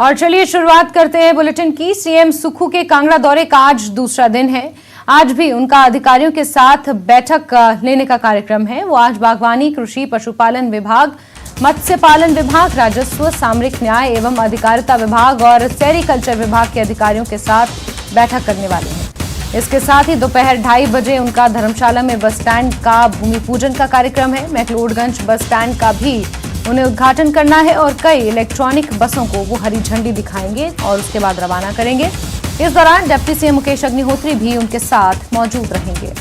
और चलिए शुरुआत करते हैं बुलेटिन की। सीएम सुक्खू के कांगड़ा दौरे का आज दूसरा दिन है। आज भी उनका अधिकारियों के साथ बैठक लेने का कार्यक्रम है। वो आज बागवानी, कृषि, पशुपालन विभाग, मत्स्य पालन विभाग, राजस्व, सामरिक न्याय एवं अधिकारिता विभाग और सेरिकल्चर विभाग के अधिकारियों के साथ बैठक करने वाले हैं। इसके साथ ही दोपहर 2:30 बजे उनका धर्मशाला में बस स्टैंड का भूमि पूजन का कार्यक्रम है। मैक्लोडगंज बस स्टैंड का भी उन्हें उद्घाटन करना है और कई इलेक्ट्रॉनिक बसों को वो हरी झंडी दिखाएंगे और उसके बाद रवाना करेंगे। इस दौरान डिप्टी सीएम मुकेश अग्निहोत्री भी उनके साथ मौजूद रहेंगे।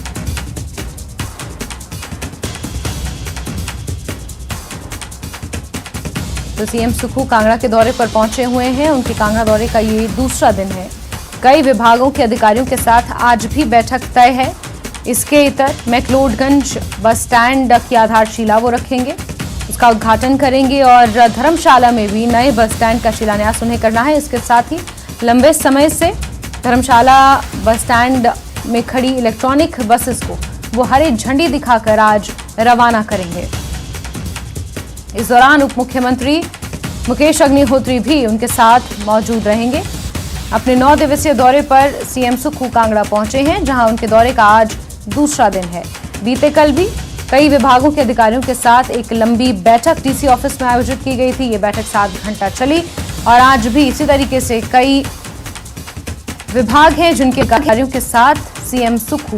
तो सीएम सुक्खू कांगड़ा के दौरे पर पहुंचे हुए हैं। उनके कांगड़ा दौरे का ये दूसरा दिन है। कई विभागों के अधिकारियों के साथ आज भी बैठक तय है। इसके इतर मैक्लोडगंज बस स्टैंड की आधारशिला वो रखेंगे, उसका उद्घाटन करेंगे और धर्मशाला में भी नए बस स्टैंड का शिलान्यास उन्हें करना है। इसके साथ ही लंबे समय से धर्मशाला बस स्टैंड में खड़ी इलेक्ट्रॉनिक बसेस को वो हरी झंडी दिखाकर आज रवाना करेंगे। इस दौरान उप मुख्यमंत्री मुकेश अग्निहोत्री भी उनके साथ मौजूद रहेंगे। अपने 9 दिवसीय दौरे पर सीएम सुक्खू कांगड़ा पहुंचे हैं, जहां उनके दौरे का आज दूसरा दिन है। बीते कल भी कई विभागों के अधिकारियों के साथ एक लंबी बैठक डीसी ऑफिस में आयोजित की गई थी। ये बैठक 7 घंटा चली और आज भी इसी तरीके से कई विभाग हैं जिनके अधिकारियों के साथ सीएम सुक्खू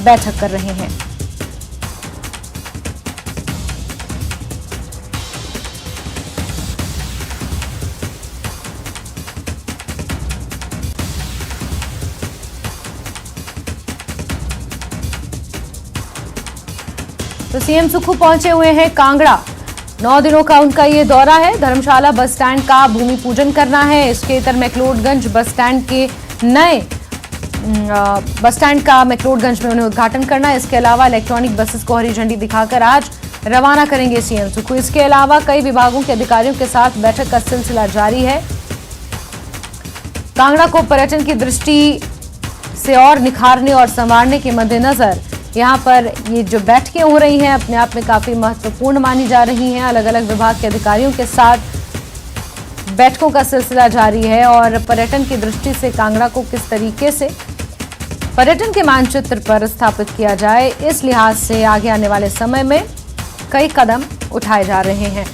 बैठक कर रहे हैं। तो सीएम सुक्खू पहुंचे हुए हैं कांगड़ा। 9 दिनों का उनका ये दौरा है। धर्मशाला बस स्टैंड का भूमि पूजन करना है। इसके इतर मैक्लोडगंज बस स्टैंड के नए बस स्टैंड का मैक्लोडगंज में उन्हें उद्घाटन करना है। इसके अलावा इलेक्ट्रॉनिक बसेस को हरी झंडी दिखाकर आज रवाना करेंगे सीएम सुक्खू। इसके अलावा कई विभागों के अधिकारियों के साथ बैठक का सिलसिला जारी है। कांगड़ा को पर्यटन की दृष्टि से और निखारने और संवारने के मद्देनजर यहाँ पर ये जो बैठकें हो रही हैं अपने आप में काफी महत्वपूर्ण मानी जा रही हैं। अलग अलग विभाग के अधिकारियों के साथ बैठकों का सिलसिला जारी है और पर्यटन की दृष्टि से कांगड़ा को किस तरीके से पर्यटन के मानचित्र पर स्थापित किया जाए, इस लिहाज से आगे आने वाले समय में कई कदम उठाए जा रहे हैं।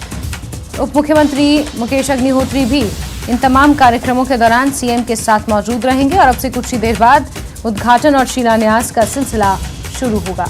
उप मुख्यमंत्री मुकेश अग्निहोत्री भी इन तमाम कार्यक्रमों के दौरान सीएम के साथ मौजूद रहेंगे और अब से कुछ ही देर बाद उद्घाटन और शिलान्यास का सिलसिला शुरू होगा।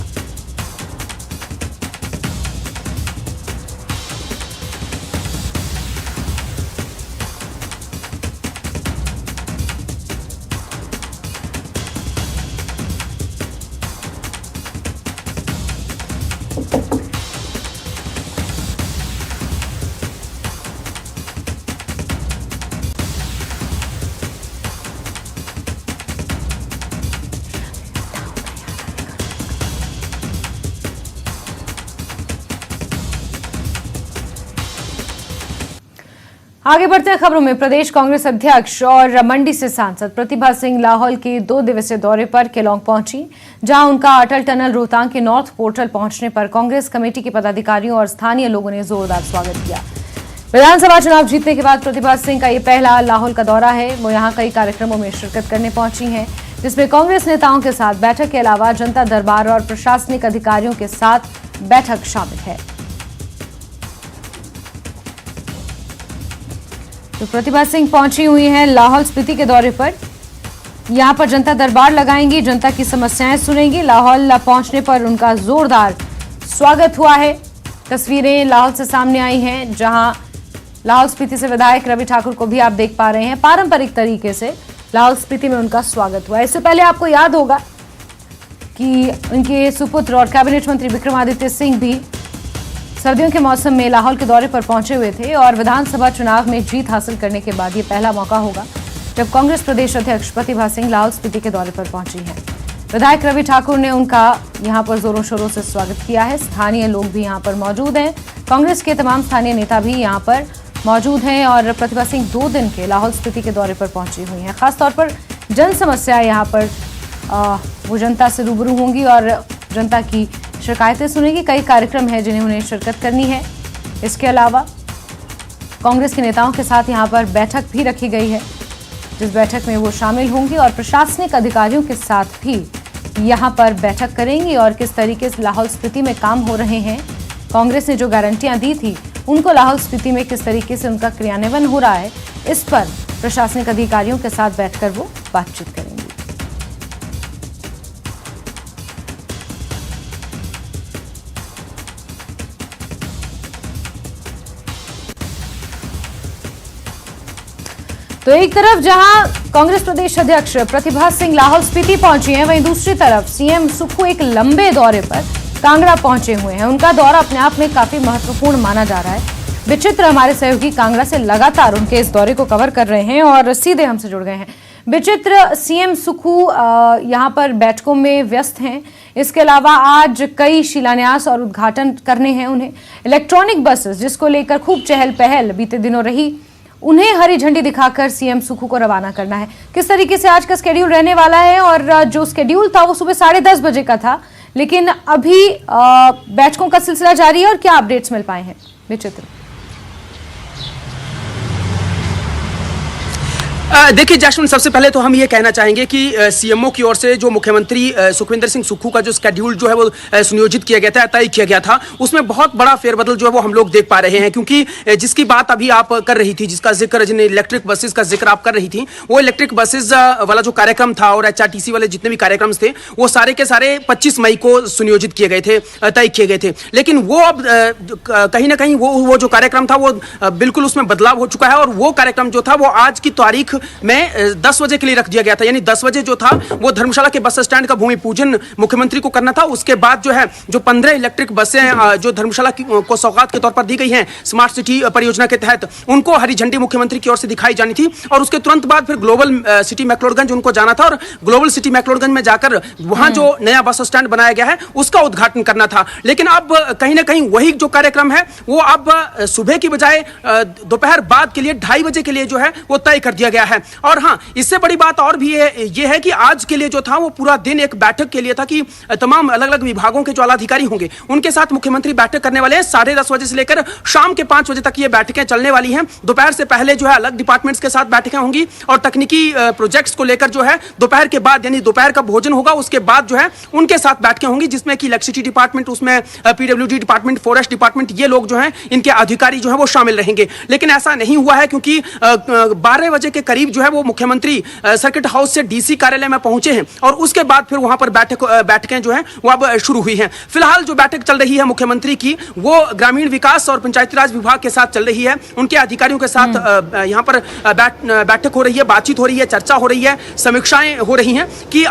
आगे बढ़ते हैं खबरों में। प्रदेश कांग्रेस अध्यक्ष और मंडी से सांसद प्रतिभा सिंह लाहौल के 2 दिवसीय दौरे पर केलोंग पहुंची, जहां उनका अटल टनल रोहतांग के नॉर्थ पोर्टल पहुंचने पर कांग्रेस कमेटी के पदाधिकारियों और स्थानीय लोगों ने जोरदार स्वागत किया। विधानसभा चुनाव जीतने के बाद प्रतिभा सिंह का ये पहला लाहौल का दौरा है। वो यहाँ कई कार्यक्रमों में शिरकत करने पहुंची हैं, जिसमें कांग्रेस नेताओं के साथ बैठक के अलावा जनता दरबार और प्रशासनिक अधिकारियों के साथ बैठक शामिल है। तो प्रतिभा सिंह पहुंची हुई हैं लाहौल स्पीति के दौरे पर। यहां पर जनता दरबार लगाएंगी, जनता की समस्याएं सुनेंगी। लाहौल पहुंचने पर उनका जोरदार स्वागत हुआ है। तस्वीरें लाहौल से सामने आई हैं, जहां लाहौल स्पीति से विधायक रवि ठाकुर को भी आप देख पा रहे हैं। पारंपरिक तरीके से लाहौल स्पीति में उनका स्वागत हुआ। इससे पहले आपको याद होगा कि उनके सुपुत्र और कैबिनेट मंत्री विक्रमादित्य सिंह भी सर्दियों के मौसम में लाहौल के दौरे पर पहुंचे हुए थे और विधानसभा चुनाव में जीत हासिल करने के बाद ये पहला मौका होगा जब कांग्रेस प्रदेश अध्यक्ष प्रतिभा सिंह लाहौल स्पीति के दौरे पर पहुंची हैं। विधायक रवि ठाकुर ने उनका यहां पर जोरों शोरों से स्वागत किया है। स्थानीय लोग भी यहां पर मौजूद हैं। कांग्रेस के तमाम स्थानीय नेता भी यहां पर मौजूद हैं और प्रतिभा सिंह 2 दिन के लाहौल स्पीति के दौरे पर पहुंची हुई हैं। खासतौर पर जन समस्या यहाँ पर वो जनता से रूबरू होंगी और जनता की शिकायतें सुनेगी। कई कार्यक्रम है जिन्हें उन्हें शिरकत करनी है। इसके अलावा कांग्रेस के नेताओं के साथ यहां पर बैठक भी रखी गई है, जिस बैठक में वो शामिल होंगी और प्रशासनिक अधिकारियों के साथ भी यहां पर बैठक करेंगी और किस तरीके से लाहौल स्पीति में काम हो रहे हैं, कांग्रेस ने जो गारंटियां दी थी उनको लाहौल स्पीति में किस तरीके से उनका क्रियान्वयन हो रहा है, इस पर प्रशासनिक अधिकारियों के साथ बैठकर वो बातचीत करेंगे। तो एक तरफ जहां कांग्रेस प्रदेश अध्यक्ष प्रतिभा सिंह लाहौल स्पीति पहुंची हैं, वहीं दूसरी तरफ सीएम सुक्खू एक लंबे दौरे पर कांगड़ा पहुंचे हुए हैं। उनका दौरा अपने आप में काफी महत्वपूर्ण माना जा रहा है। विचित्र हमारे सहयोगी कांगड़ा से लगातार उनके इस दौरे को कवर कर रहे हैं और सीधे हमसे जुड़ गए हैं। विचित्र, सीएम सुक्खू यहां पर बैठकों में व्यस्त हैं। इसके अलावा आज कई शिलान्यास और उद्घाटन करने हैं उन्हें। इलेक्ट्रॉनिक बसेस जिसको लेकर खूब चहल पहल बीते दिनों रही, उन्हें हरी झंडी दिखाकर सीएम सुक्खू को रवाना करना है। किस तरीके से आज का स्केड्यूल रहने वाला है? और जो स्केड्यूल था वो सुबह 10:30 बजे का था, लेकिन अभी बैठकों का सिलसिला जारी है और क्या अपडेट्स मिल पाए हैं? विचित्र, देखिए जैस्मिन, सबसे पहले तो हम ये कहना चाहेंगे कि सीएमओ की ओर से जो मुख्यमंत्री सुखविंदर सिंह सुक्खू का जो स्केड्यूल जो है वो सुनियोजित किया गया था, तय किया गया था, उसमें बहुत बड़ा फेरबदल जो है वो हम लोग देख पा रहे हैं। क्योंकि जिसकी बात अभी आप कर रही थी, जिसका जिक्र, जिन इलेक्ट्रिक बसेस का जिक्र आप कर रही थी, वो इलेक्ट्रिक बसेस वाला जो कार्यक्रम था और HRTC वाले जितने भी कार्यक्रम थे, वो सारे के सारे 25 मई को सुनियोजित किए गए थे, तय किए गए थे। लेकिन वो अब कहीं ना कहीं वो जो कार्यक्रम था वो बिल्कुल उसमें बदलाव हो चुका है और वो कार्यक्रम जो था वो आज की तारीख में 10 बजे के लिए रख दिया गया था। यानी 10 बजे जो था वो धर्मशाला के बस स्टैंड का भूमि पूजन मुख्यमंत्री को करना था। उसके बाद जो है जो 15 इलेक्ट्रिक बसें जो धर्मशाला को सौगात के तौर पर दी गई हैं स्मार्ट सिटी परियोजना के तहत, उनको हरी झंडी मुख्यमंत्री की ओर से दिखाई जानी थी। और उसके तुरंत बाद फिर ग्लोबल सिटी मैक्लोडगंज उनको जाना था और ग्लोबल सिटी मैक्लोडगंज में जाकर वहां जो नया बस स्टैंड बनाया गया है उसका उद्घाटन करना था। लेकिन अब कहीं ना कहीं वही जो कार्यक्रम है वो अब सुबह की बजाय दोपहर बाद के लिए 2:30 बजे के लिए जो है वो तय कर दिया गया है। और हाँ, इससे बड़ी बात और भी ये है कि आज के लिए जो था वो पूरा दिन एक बैठक के लिए था कि तमाम अलग अलग विभागों के जो आलाधिकारी होंगे उनके साथ मुख्यमंत्री बैठक करने वाले हैं। 10:30 बजे से लेकर शाम के 5 बजे तक ये बैठकें चलने वाली हैं। दोपहर से पहले जो है अलग डिपार्टमेंट्स के साथ बैठकें होंगी और तकनीकी प्रोजेक्ट्स को लेकर जो है दोपहर के बाद, यानी दोपहर का भोजन होगा, उसके बाद जो है उनके साथ बैठकें होंगी, जिसमें कि इलेक्ट्रिसिटी डिपार्टमेंट, उसमें PWD डिपार्टमेंट, फॉरेस्ट डिपार्टमेंट, ये लोग जो है इनके अधिकारी जो है वो शामिल रहेंगे। लेकिन ऐसा नहीं हुआ है क्योंकि 12 बजे के करीब जो है वो मुख्यमंत्री सर्किट हाउस से DC कार्यालय में पहुंचे हैं और उसके बाद फिर वहां पर बैठकें जो हैं वो अब शुरू हुई हैं। फिलहाल जो बैठक चल रही है मुख्यमंत्री की वो ग्रामीण विकास और पंचायती राज विभाग के साथ चल रही है। उनके अधिकारियों के साथ यहां पर बैठक हो रही है, बातचीत हो रही है, चर्चा हो रही है, समीक्षाएं हो रही हैं कि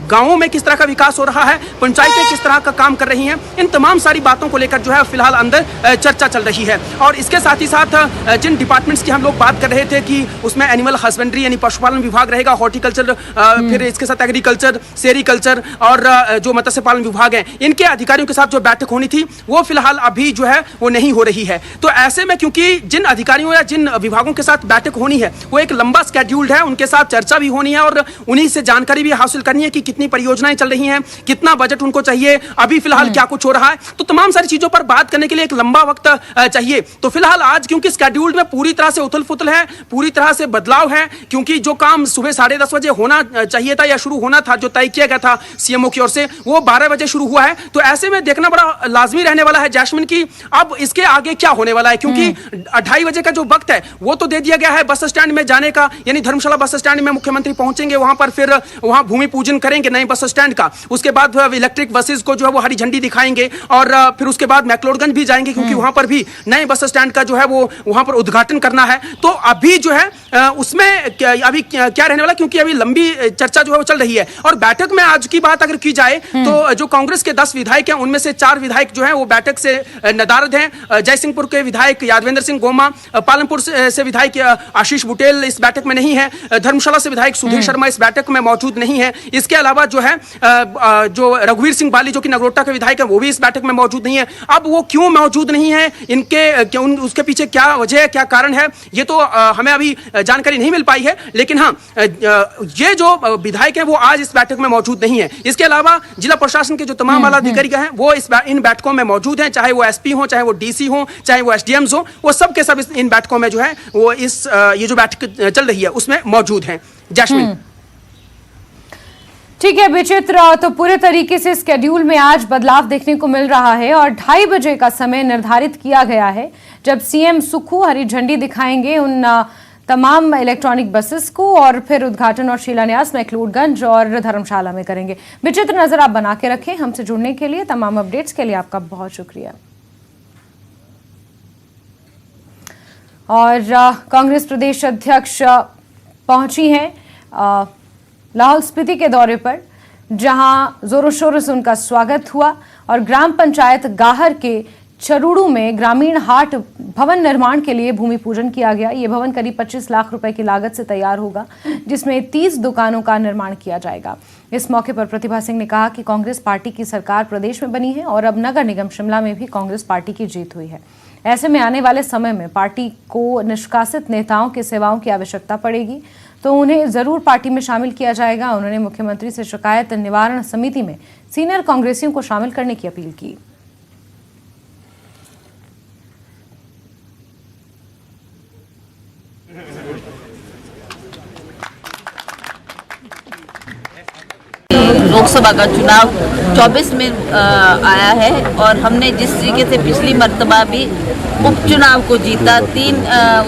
गांवों में किस तरह का विकास हो रहा है, पंचायतें किस तरह का काम कर रही हैं। इन तमाम सारी बातों को लेकर जो है फिलहाल अंदर चर्चा चल रही है। और इसके साथ ही साथ जिन डिपार्टमेंट्स की हम लोग बात कर रहे थे कि उसमें एनिमल हस्बेंड्री यानी पशुपालन विभाग रहेगा, हॉर्टिकल्चर, फिर इसके साथ एग्रीकल्चर, सेरिकल्चर और जो मत्स्य पालन विभाग है, इनके अधिकारियों के साथ जो बैठक होनी थी वो फिलहाल अभी जो है वो नहीं हो रही है। तो ऐसे में क्योंकि जिन अधिकारियों या जिन विभागों के साथ बैठक होनी है वो एक लंबा स्केड्यूल्ड है, उनके साथ चर्चा भी होनी है और उन्हीं से जानकारी भी हासिल करनी है कि कितनी परियोजनाएं चल रही हैं, कितना बजट उनको चाहिए, अभी फिलहाल क्या कुछ हो रहा है। तो तमाम सारी चीजों पर बात करने के लिए एक लंबा वक्त चाहिए। तो फिलहाल आज क्योंकि स्केड्यूल में पूरी तरह से उथल पुथल है, पूरी तरह से बदलाव है, क्योंकि जो काम सुबह 10:30 बजे होना चाहिए था या शुरू होना था, जो तय किया गया था सीएमओ की ओर से, वो 12 बजे शुरू हुआ है। तो ऐसे में देखना बड़ा लाजमी रहने वाला है जैस्मिन की अब इसके आगे क्या होने वाला है, क्योंकि 2:30 बजे का जो वक्त है वो तो दे दिया गया है बस स्टैंड में जाने का, यानी धर्मशाला बस स्टैंड में मुख्यमंत्री पहुंचेंगे, वहां पर फिर वहां भूमि पूजन करेंगे नए बस स्टैंड का। उसके बाद इलेक्ट्रिक बसेस को जो है वो हरी झंडी दिखाएंगे और फिर उसके बाद मैक्लोडगंज भी जाएंगे क्योंकि वहां पर भी नए बस स्टैंड का जो है वो वहां पर उद्घाटन करना है। तो अभी जो है उसमें अभी क्या रहने वाला, क्योंकि अभी लंबी चर्चा जो है वो चल रही है। और बैठक में आज की बात अगर की जाए तो जो कांग्रेस के 10 विधायक हैं उनमें से 4 विधायक जो हैं वो बैठक से नदारद हैं। जयसिंहपुर के विधायक यादवेंद्र सिंह गोमा, पालमपुर से विधायक आशीष बुटेल इस बैठक में नहीं है, धर्मशाला से विधायक सुधीर शर्मा इस बैठक में मौजूद नहीं है। इसके अलावा जो है जो रघुवीर सिंह बाली जो कि नगरोटा के विधायक हैं वो भी इस बैठक में मौजूद नहीं है। अब वो क्यों मौजूद नहीं है, उसके पीछे क्या वजह है, क्या कारण है, ये तो हमें अभी जानकारी नहीं मिल पाई है। लेकिन हाँ, ये जो विधायक हैं वो आज इस बैठक में मौजूद नहीं है। इसके अलावा जिला प्रशासन के जो तमाम आला अधिकारी हैं वो इन बैठकों में मौजूद हैं, चाहे वो एसपी हो, चाहे वो डीसी हो, चाहे वो एसडीएम्स हो, वो सब के सब इन बैठकों में जो है वो ये जो बैठक चल रही है उसमें मौजूद हैं। जैस्मिन, ठीक है विचित्र, तो पूरे तरीके से स्केड्यूल में आज बदलाव देखने को मिल रहा है और 2:30 बजे का समय निर्धारित किया गया है जब सीएम सुक्खू हरी झंडी दिखाएंगे उन तमाम इलेक्ट्रॉनिक बसेस को और फिर उद्घाटन और शिलान्यास मैक्लोडगंज और धर्मशाला में करेंगे। विचित्र नजर आप बना के रखें। हमसे जुड़ने के लिए, तमाम अपडेट्स के लिए आपका बहुत शुक्रिया। और कांग्रेस प्रदेश अध्यक्ष पहुंची हैं लाहौल स्पीति के दौरे पर, जहां जोरों शोरों से उनका स्वागत हुआ और ग्राम पंचायत गाहर के चरूड़ू में ग्रामीण हाट भवन निर्माण के लिए भूमि पूजन किया गया। ये भवन करीब 25 लाख रुपए की लागत से तैयार होगा, जिसमें 30 दुकानों का निर्माण किया जाएगा। इस मौके पर प्रतिभा सिंह ने कहा कि कांग्रेस पार्टी की सरकार प्रदेश में बनी है और अब नगर निगम शिमला में भी कांग्रेस पार्टी की जीत हुई है। ऐसे में आने वाले समय में पार्टी को निष्कासित नेताओं की सेवाओं की आवश्यकता पड़ेगी तो उन्हें जरूर पार्टी में शामिल किया जाएगा। उन्होंने मुख्यमंत्री से शिकायत निवारण समिति में सीनियर कांग्रेसियों को शामिल करने की अपील की। लोकसभा का चुनाव 24 में आया है और हमने जिस तरीके से पिछली मर्तबा भी उपचुनाव को जीता, 3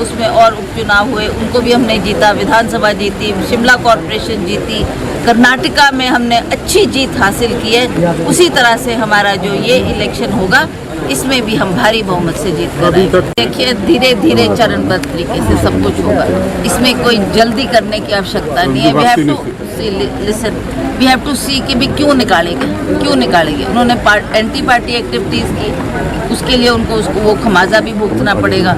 उसमें और उपचुनाव हुए, उनको भी हमने जीता, विधानसभा जीती, शिमला कॉरपोरेशन जीती, कर्नाटका में हमने अच्छी जीत हासिल की है। उसी तरह से हमारा जो ये इलेक्शन होगा इसमें भी हम भारी बहुमत से जीत कर आए। देखिए, धीरे धीरे चरणबद्ध तरीके से सब कुछ होगा, इसमें कोई जल्दी करने की आवश्यकता नहीं है। We have to listen, we have to see कि भी क्यों निकालेंगे। उन्होंने एंटी पार्टी एक्टिविटीज़ की, उसके लिए उनको वो खमाजा भी भुगतना पड़ेगा।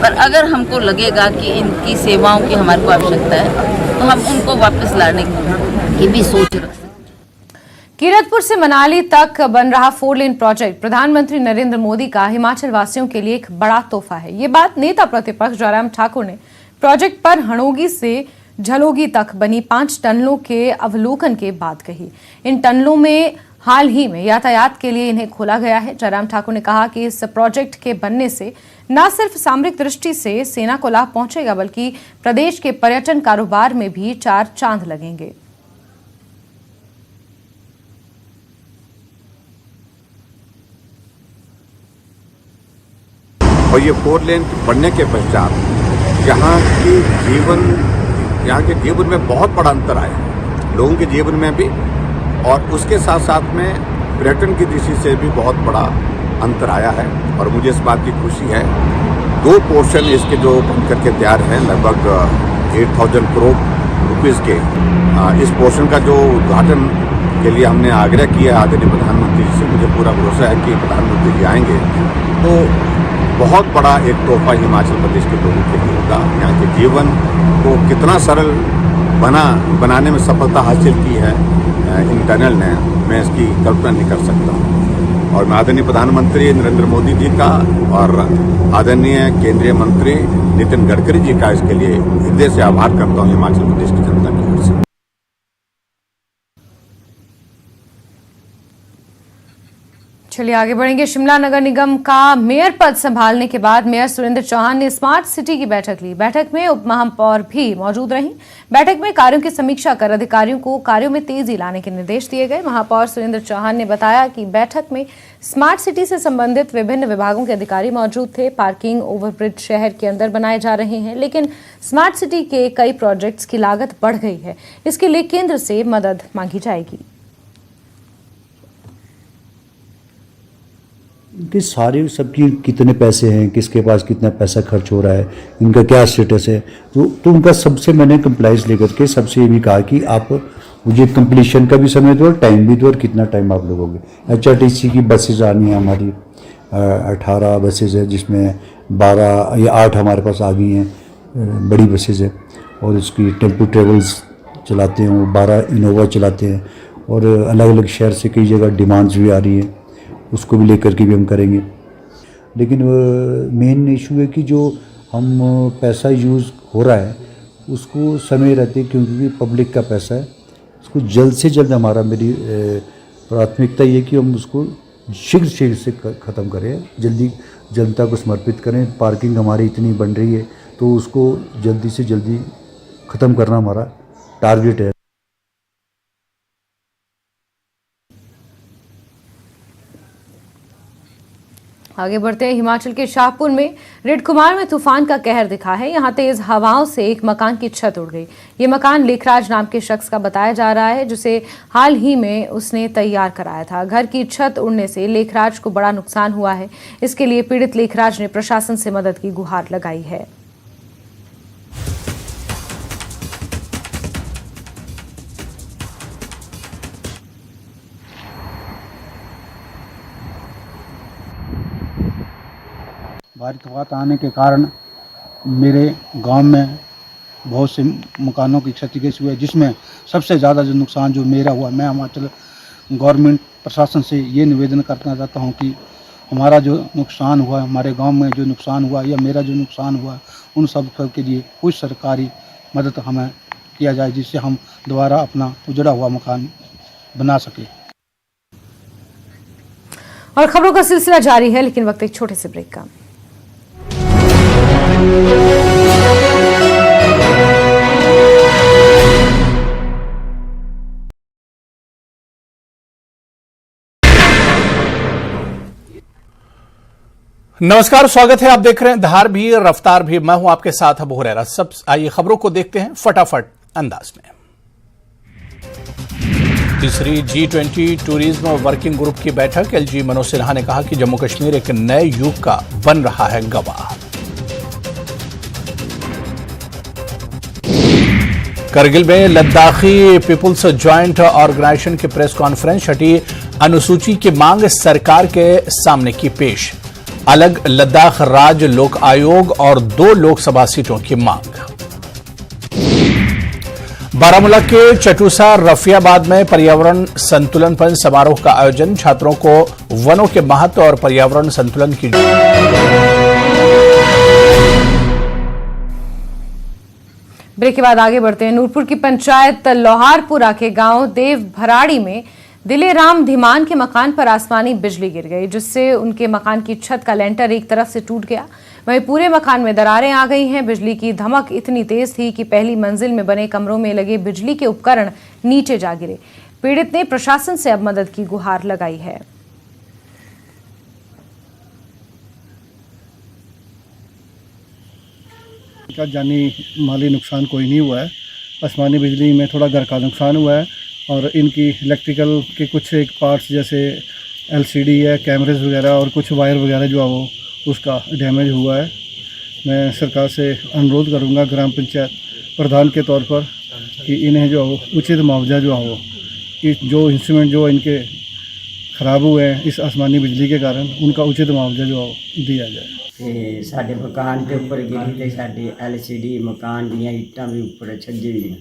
पर अगर हमको लगेगा कि इनकी सेवाओं की हमारे को आवश्यकता है तो हम उनको वापस लाने की भी सोच रखते हैं। कीरतपुर से मनाली तक बन रहा 4 लेन प्रोजेक्ट प्रधानमंत्री नरेंद्र मोदी का हिमाचल वासियों के लिए एक बड़ा तोहफा है। ये बात नेता प्रतिपक्ष जयराम ठाकुर ने प्रोजेक्ट पर हणोगी से झलोगी तक बनी 5 टनलों के अवलोकन के बाद कही। इन टनलों में हाल ही में यातायात के लिए इन्हें खोला गया है। जयराम ठाकुर ने कहा कि इस प्रोजेक्ट के बनने से न सिर्फ सामरिक दृष्टि से सेना को लाभ पहुंचेगा बल्कि प्रदेश के पर्यटन कारोबार में भी 4 चांद लगेंगे। और ये 4 लेन बनने के पश्चात यहाँ के जीवन में बहुत बड़ा अंतर आया है, लोगों के जीवन में भी, और उसके साथ साथ में पर्यटन की दृष्टि से भी बहुत बड़ा अंतर आया है। और मुझे इस बात की खुशी है, 2 पोर्शन इसके जो बन करके तैयार हैं, लगभग 8,000 करोड़ रुपीस के। इस पोर्शन का जो उद्घाटन के लिए हमने आग्रह किया आदरणीय प्रधानमंत्री जी से, मुझे पूरा भरोसा है कि प्रधानमंत्री जी आएंगे तो बहुत बड़ा एक तोहफा हिमाचल प्रदेश के लोगों के लिए होगा। यहाँ के जीवन को कितना सरल बनाने में सफलता हासिल की है इन टनल ने, मैं इसकी कल्पना नहीं कर सकता हूँ। और मैं आदरणीय प्रधानमंत्री नरेंद्र मोदी जी का और आदरणीय केंद्रीय मंत्री नितिन गडकरी जी का इसके लिए हृदय से आभार करता हूँ हिमाचल प्रदेश की जनता की ओर से। चलिए आगे बढ़ेंगे। शिमला नगर निगम का मेयर पद संभालने के बाद मेयर सुरेंद्र चौहान ने स्मार्ट सिटी की बैठक ली। बैठक में उप महापौर भी मौजूद रहीं। बैठक में कार्यों की समीक्षा कर अधिकारियों को कार्यों में तेजी लाने के निर्देश दिए गए। महापौर सुरेंद्र चौहान ने बताया कि बैठक में स्मार्ट सिटी से संबंधित विभिन्न विभागों के अधिकारी मौजूद थे। पार्किंग ओवरब्रिज शहर के अंदर बनाए जा रहे हैं, लेकिन स्मार्ट सिटी के कई प्रोजेक्ट्स की लागत बढ़ गई है। इसके लिए केंद्र से मदद मांगी जाएगी। कि सारे सबकी कितने पैसे हैं, किसके पास कितना पैसा खर्च हो रहा है, इनका क्या स्टेटस है, तो उनका सबसे मैंने कंप्लाइंस लेकर के सबसे ये भी कहा कि आप मुझे कंप्लीशन का भी समय दो और टाइम भी दो और कितना टाइम आप लोगोगे। HRTC की बसेज आनी है हमारी, 18 बसेज है जिसमें 12 या 8 हमारे पास आ गई हैं बड़ी बसेज है, और उसकी टेम्पो ट्रेवल्स चलाते हैं, वो 12 इनोवा चलाते हैं, और अलग अलग शहर से कई जगह डिमांड्स भी आ रही हैं, उसको भी लेकर के भी हम करेंगे। लेकिन मेन इशू है कि जो हम पैसा यूज़ हो रहा है उसको समय रहते, क्योंकि पब्लिक का पैसा है, उसको जल्द से जल्द मेरी प्राथमिकता ये कि हम उसको शीघ्र से ख़त्म करें, जल्दी जनता को समर्पित करें। पार्किंग हमारी इतनी बन रही है तो उसको जल्दी से जल्दी ख़त्म करना हमारा टारगेट है। आगे बढ़ते हैं। हिमाचल के शाहपुर में रिडकुमार में तूफान का कहर दिखा है। यहां तेज हवाओं से एक मकान की छत उड़ गई। ये मकान लेखराज नाम के शख्स का बताया जा रहा है, जिसे हाल ही में उसने तैयार कराया था। घर की छत उड़ने से लेखराज को बड़ा नुकसान हुआ है। इसके लिए पीड़ित लेखराज ने प्रशासन से मदद की गुहार लगाई है। भारी तूफान आने के कारण मेरे गांव में बहुत से मकानों की क्षतिग्रस्त हुई है, जिसमें सबसे ज़्यादा जो नुकसान जो मेरा हुआ, मैं हिमाचल गवर्नमेंट प्रशासन से ये निवेदन करना चाहता हूं कि हमारा जो नुकसान हुआ, हमारे गांव में जो नुकसान हुआ या मेरा जो नुकसान हुआ, उन सब के लिए कुछ सरकारी मदद हमें किया जाए, जिससे हम दोबारा अपना उजड़ा हुआ मकान बना सके। और खबरों का सिलसिला जारी है, लेकिन वक्त एक छोटे से ब्रेक का। नमस्कार, स्वागत है। आप देख रहे हैं धार भी रफ्तार भी। मैं हूं आपके साथ अबू हुरैरा। सब आइए खबरों को देखते हैं फटाफट अंदाज में। तीसरी G20 टूरिज्म वर्किंग ग्रुप की बैठक। एलजी मनोज सिन्हा ने कहा कि जम्मू कश्मीर एक नए युग का बन रहा है गवाह। करगिल में लद्दाखी पीपुल्स ज्वाइंट ऑर्गेनाइजेशन की प्रेस कॉन्फ्रेंस। छठी अनुसूची की मांग सरकार के सामने की पेश। अलग लद्दाख राज्य लोक आयोग और 2 लोकसभा सीटों की मांग। बारामूला के चटूसा रफियाबाद में पर्यावरण संतुलन पर समारोह का आयोजन। छात्रों को वनों के महत्व और पर्यावरण संतुलन की ब्रेक के बाद आगे बढ़ते हैं। नूरपुर की पंचायत लोहारपुरा के गांव देव भराड़ी में दिलेराम धीमान के मकान पर आसमानी बिजली गिर गई, जिससे उनके मकान की छत का लेंटर एक तरफ से टूट गया। वहीं पूरे मकान में दरारें आ गई हैं। बिजली की धमक इतनी तेज थी कि पहली मंजिल में बने कमरों में लगे बिजली के उपकरण नीचे जा गिरे। पीड़ित ने प्रशासन से अब मदद की गुहार लगाई है। का जानी माली नुकसान कोई नहीं हुआ है। आसमानी बिजली में थोड़ा घर का नुकसान हुआ है और इनकी इलेक्ट्रिकल के कुछ एक पार्ट्स जैसे एलसीडी है, कैमरेज वगैरह और कुछ वायर वगैरह जो है वो उसका डैमेज हुआ है। मैं सरकार से अनुरोध करूंगा ग्राम पंचायत प्रधान के तौर पर कि इन्हें जो उचित मुआवजा जो है वो जो इंस्ट्रूमेंट जो इनके ख़राब हुए हैं इस आसमानी बिजली के कारण, उनका उचित मुआवजा जो है दिया जाए। ਤੇ ਸਾਡੇ ਮਕਾਨ ਦੇ ਉੱਪਰ ਗਿਰੀ ਤੇ ਸਾਡੀ LCD ਮਕਾਨ ਦੀਆਂ ਇੱਟਾਂ ਵੀ ਉੱਪਰ ਛੱਜੀ ਹੋਈਆਂ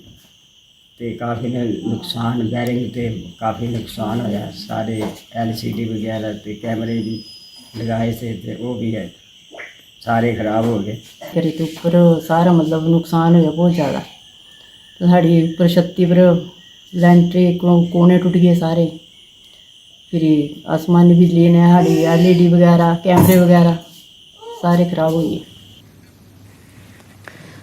ਤੇ ਕਾਫੀ ਨੁਕਸਾਨ, ਬੈਰਿੰਗ ਤੇ ਕਾਫੀ ਨੁਕਸਾਨ ਹੋਇਆ। ਸਾਰੇ LCD ਵਗੈਰਾ ਤੇ ਕੈਮਰੇ ਵੀ ਲਗਾਏ थे ਤੇ ਉਹ ਵੀ ਹੈ ਸਾਰੇ ਖਰਾਬ ਹੋ ਗਏ। ਘਰੇ ਤੇ ਉੱਪਰ ਸਾਰਾ ਮਤਲਬ ਨੁਕਸਾਨ ਹੋਇਆ ਬਹੁਤ ਜ਼ਿਆਦਾ। ਤੇ ਸਾਡੀ ਉੱਪਰ ਛੱਤੀ ਪਰ ਲੈਂਟਰ ਕੋਨੇ ਟੁੱਟ ਗਏ ਸਾਰੇ। फिर आसमानी बिजली ने साड़ी LED वगैरह कैमरे वगैरह सारे खराब हुए।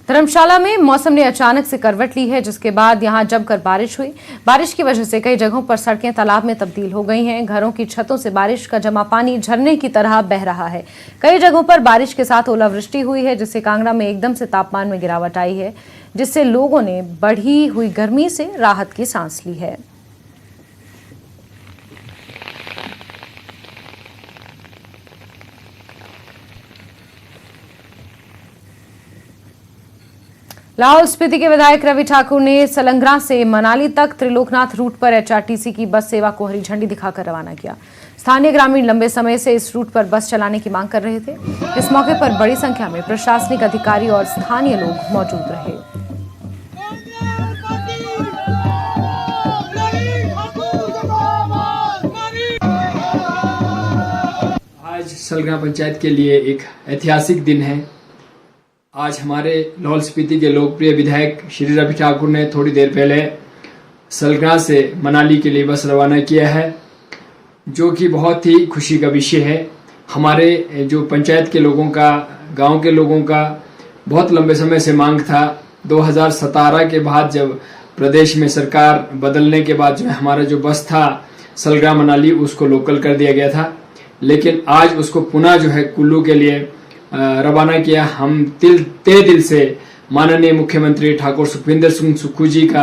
धर्मशाला में मौसम ने अचानक से करवट ली है, जिसके बाद यहां जमकर बारिश हुई। बारिश की वजह से कई जगहों पर सड़कें तालाब में तब्दील हो गई हैं। घरों की छतों से बारिश का जमा पानी झरने की तरह बह रहा है। कई जगहों पर बारिश के साथ ओलावृष्टि हुई है, जिससे कांगड़ा में एकदम से तापमान में गिरावट आई है, जिससे लोगों ने बढ़ी हुई गर्मी से राहत की सांस ली है। लाहौल स्पीति के विधायक रवि ठाकुर ने सलंगरा से मनाली तक त्रिलोकनाथ रूट पर HRTC की बस सेवा को हरी झंडी दिखाकर रवाना किया। स्थानीय ग्रामीण लंबे समय से इस रूट पर बस चलाने की मांग कर रहे थे। इस मौके पर बड़ी संख्या में प्रशासनिक अधिकारी और स्थानीय लोग मौजूद रहे। आज सलंगरा पंचायत के लिए एक ऐतिहासिक दिन है। आज हमारे लाहौल स्पीति के लोकप्रिय विधायक श्री रवि ठाकुर ने थोड़ी देर पहले सलग्रा से मनाली के लिए बस रवाना किया है, जो कि बहुत ही खुशी का विषय है। हमारे जो पंचायत के लोगों का, गांव के लोगों का बहुत लंबे समय से मांग था। 2017 के बाद जब प्रदेश में सरकार बदलने के बाद जो है हमारा जो बस था सलग्रा मनाली, उसको लोकल कर दिया गया था, लेकिन आज उसको पुनः जो है कुल्लू के लिए रवाना किया। हम तहे दिल से माननीय मुख्यमंत्री ठाकुर सुखविंदर सिंह सुक्खू जी का,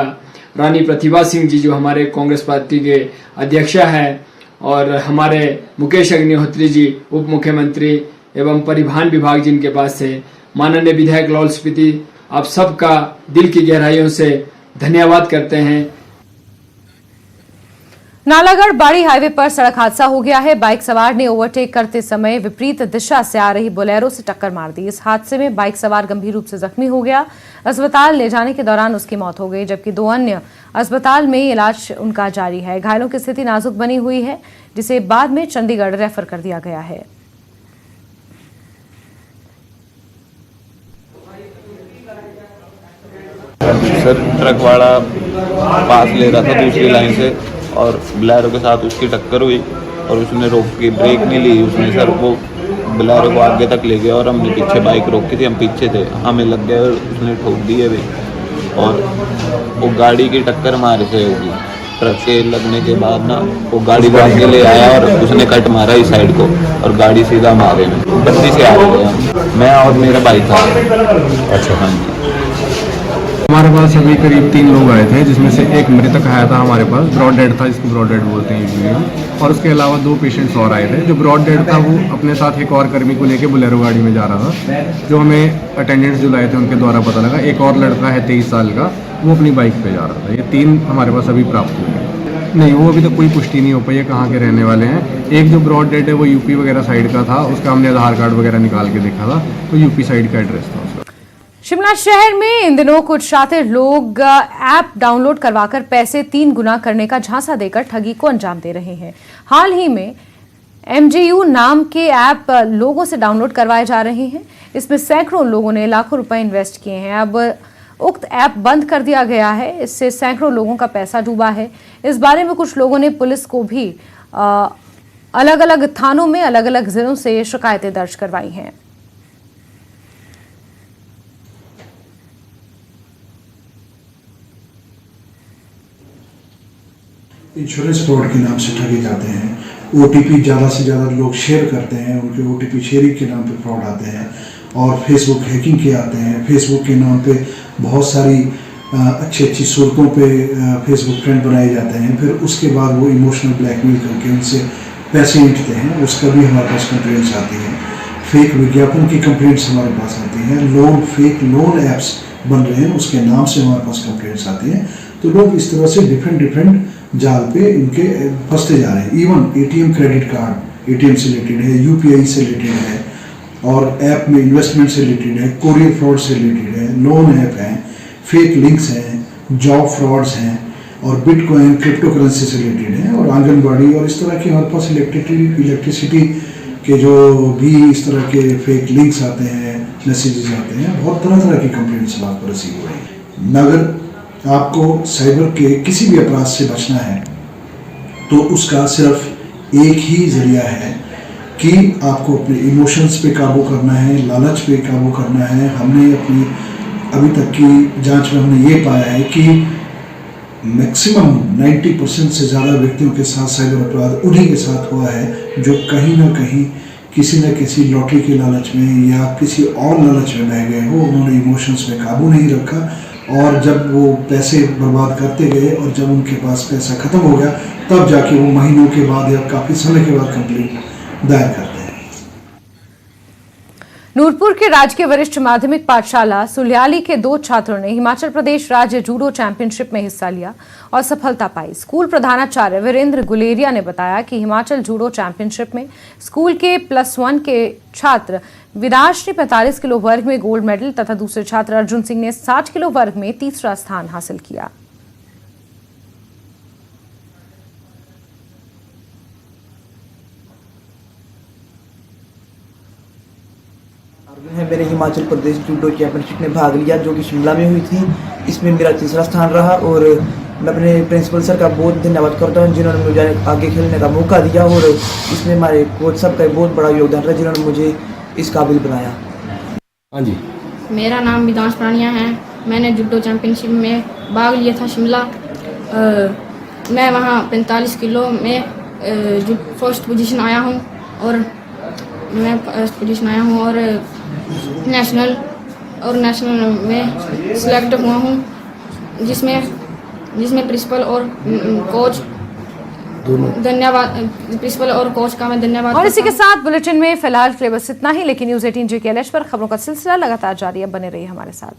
रानी प्रतिभा सिंह जी जो हमारे कांग्रेस पार्टी के अध्यक्ष हैं, और हमारे मुकेश अग्निहोत्री जी उप मुख्यमंत्री एवं परिवहन विभाग जिनके पास है, माननीय विधायक लाहौल स्पीति, आप सबका दिल की गहराइयों से धन्यवाद करते हैं। नालागढ़ बाड़ी हाईवे पर सड़क हादसा हो गया है। बाइक सवार ने ओवरटेक करते समय विपरीत दिशा से आ रही बोलेरो से टक्कर मार दी। इस हादसे में बाइक सवार गंभीर रूप से जख्मी हो गया। अस्पताल ले जाने के दौरान उसकी मौत हो गई, जबकि 2 अन्य अस्पताल में इलाज उनका जारी है। घायलों की स्थिति नाजुक बनी हुई है, जिसे बाद में चंडीगढ़ रेफर कर दिया गया है। सर, ट्रक वाला पास ले रहा था दूसरी लाइन से और बोलेरो के साथ उसकी टक्कर हुई और उसने रोक के ब्रेक नहीं ली उसने सर, वो बोलेरो को आगे तक ले गया और हमने पीछे बाइक रोकी थी, हम पीछे थे, हमें लग गया और उसने ठोक दी है भी। और वो गाड़ी की टक्कर हमारे से होगी। ट्रक के लगने के बाद ना वो गाड़ी को आगे ले आया और उसने कट मारा इस साइड को और गाड़ी सीधा मारे में बत्ती से आ गया। मैं और मेरा भाई था। अच्छा, हाँ जी। हमारे पास अभी करीब 3 लोग आए थे, जिसमें से एक मृतक आया था हमारे पास, ब्रॉड डेड था, जिसको ब्रॉड डेड बोलते हैं यूजुअली, और उसके अलावा 2 पेशेंट्स और आए थे। जो ब्रॉड डेड था वो अपने साथ एक और कर्मी को लेके बोलेरो गाड़ी में जा रहा था, जो हमें अटेंडेंट्स जो लाए थे उनके द्वारा पता लगा। एक और लड़का है 23 साल का, वो अपनी बाइक पे जा रहा था। ये 3 हमारे पास अभी प्राप्त हुए हैं। नहीं, वो अभी तक कोई पुष्टि नहीं हो पाई है कहाँ के रहने वाले हैं। एक जो ब्रॉड डेड है वो यूपी वगैरह साइड का था, उसका हमने आधार कार्ड वगैरह निकाल के देखा था, तो यूपी साइड का एड्रेस था उसका। शिमला शहर में इन दिनों कुछ शातिर लोग ऐप डाउनलोड करवाकर पैसे 3 गुना करने का झांसा देकर ठगी को अंजाम दे रहे हैं। हाल ही में MGU नाम के ऐप लोगों से डाउनलोड करवाए जा रहे हैं। इसमें सैकड़ों लोगों ने लाखों रुपए इन्वेस्ट किए हैं। अब उक्त ऐप बंद कर दिया गया है, इससे सैकड़ों लोगों का पैसा डूबा है। इस बारे में कुछ लोगों ने पुलिस को भी अलग अलग थानों में अलग अलग जिलों से शिकायतें दर्ज करवाई हैं। इंश्योरेंस फ्रॉड के नाम से ठगे जाते हैं। OTP ज़्यादा से ज़्यादा लोग शेयर करते हैं, उनके OTP शेयरिंग के नाम पे फ्रॉड आते हैं और फेसबुक हैकिंग के आते हैं। फेसबुक के नाम पे बहुत सारी अच्छी सूरतों पे फेसबुक फ्रेंड बनाए जाते हैं, फिर उसके बाद वो इमोशनल ब्लैकमेल करके उनसे पैसे ऐंठते हैं। उसका भी हमारे पास कंप्लेंट्स आती हैं। फेक विज्ञापन की कंप्लेंट्स हमारे पास आती हैं। फेक लोन ऐप्स बन रहे हैं, उसके नाम से हमारे पास कंप्लेंट्स आती हैं। तो लोग इस तरह से डिफरेंट जाल पे इनके फंसते जा रहे हैं। Even ATM credit card ATM से रिलेटेड है, UPI से रिलेटेड है, और ऐप में इन्वेस्टमेंट से रिलेटेड है, कोरियर फ्रॉड से रिलेटेड है, लोन ऐप है, फेक लिंक्स हैं, जॉब फ्रॉड्स हैं, और बिटकॉइन क्रिप्टो करेंसी से रिलेटेड है, और आंगनबाड़ी, और इस तरह के हमारे पास इलेक्ट्रिसिटी के जो भी इस तरह के फेक लिंक्स आते हैं, मैसेजेस आते हैं। बहुत तरह की कंप्लेंट्स आपको रिसीव हो रही है। अगर आपको साइबर के किसी भी अपराध से बचना है तो उसका सिर्फ एक ही जरिया है कि आपको अपने इमोशंस पे काबू करना है, लालच पे काबू करना है। हमने अपनी अभी तक की जांच में हमने ये पाया है कि मैक्सिमम 90% से ज़्यादा व्यक्तियों के साथ साइबर अपराध उन्हीं के साथ हुआ है जो कहीं ना कहीं किसी न किसी लॉटरी के लालच में या किसी और लालच में बह गए हो। उन्होंने इमोशंस पे काबू नहीं रखा, और जब वो पैसे बर्बाद करते गए और जब उनके पास पैसा खत्म हो गया, तब जाके वो महीनों के बाद या काफ़ी समय के बाद कंप्लेंट दायर करते हैं। नूरपुर के राजकीय वरिष्ठ माध्यमिक पाठशाला सुलियाली के 2 छात्रों ने हिमाचल प्रदेश राज्य जूडो चैंपियनशिप में हिस्सा लिया और सफलता पाई। स्कूल प्रधानाचार्य वीरेंद्र गुलेरिया ने बताया कि हिमाचल जूडो चैंपियनशिप में स्कूल के +1 के छात्र विराज ने 45 किलो वर्ग में गोल्ड मेडल तथा दूसरे छात्र अर्जुन सिंह ने 60 किलो वर्ग में तीसरा स्थान हासिल किया। है मैंने हिमाचल प्रदेश जूडो चैंपियनशिप में भाग लिया जो कि शिमला में हुई थी। इसमें मेरा तीसरा स्थान रहा और मैं अपने प्रिंसिपल सर का बहुत धन्यवाद करता हूँ जिन्होंने मुझे आगे खेलने का मौका दिया और इसमें हमारे कोच सब का बहुत बड़ा योगदान रहा जिन्होंने मुझे इस काबिल बनाया। हाँ जी, मेरा नाम विदांश प्राणिया है। मैंने जूडो चैंपियनशिप में भाग लिया था शिमला। मैं वहाँ 45 किलो में फर्स्ट पोजीशन आया हूँ और नेशनल में सिलेक्ट हुआ हूँ जिसमें प्रिंसिपल और कोच प्रिंसिपल और कोच का मैं धन्यवाद। और इसी के साथ बुलेटिन में फिलहाल के लिए बस इतना ही, लेकिन न्यूज़ 18 JKLH पर खबरों का सिलसिला लगातार जारी है। बने रहिए हमारे साथ।